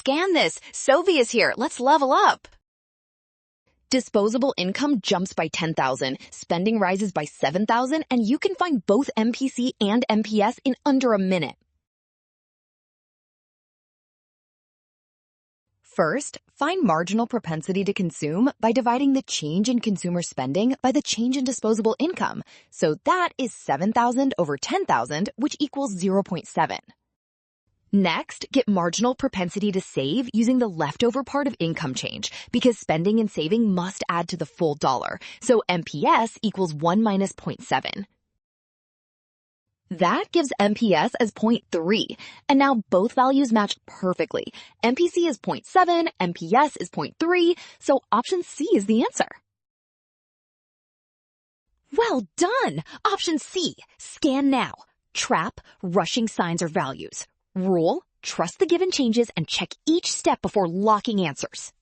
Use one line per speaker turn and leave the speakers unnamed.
scan this. Sovi is here. Let's level up. Disposable income jumps by 10,000, spending rises by 7,000, and you can find both MPC and MPS in under a minute. First, find marginal propensity to consume by dividing the change in consumer spending by the change in disposable income. So that is 7,000 over 10,000, which equals 0.7. Next, get marginal propensity to save using the leftover part of income change, because spending and saving must add to the full dollar. So MPS equals 1 minus 0.7. That gives MPS as 0.3, and now both values match perfectly. MPC is 0.7, MPS is 0.3, so option C is the answer. Well done! Option C, scan now. Trap, rushing signs or values. Rule, trust the given changes and check each step before locking answers.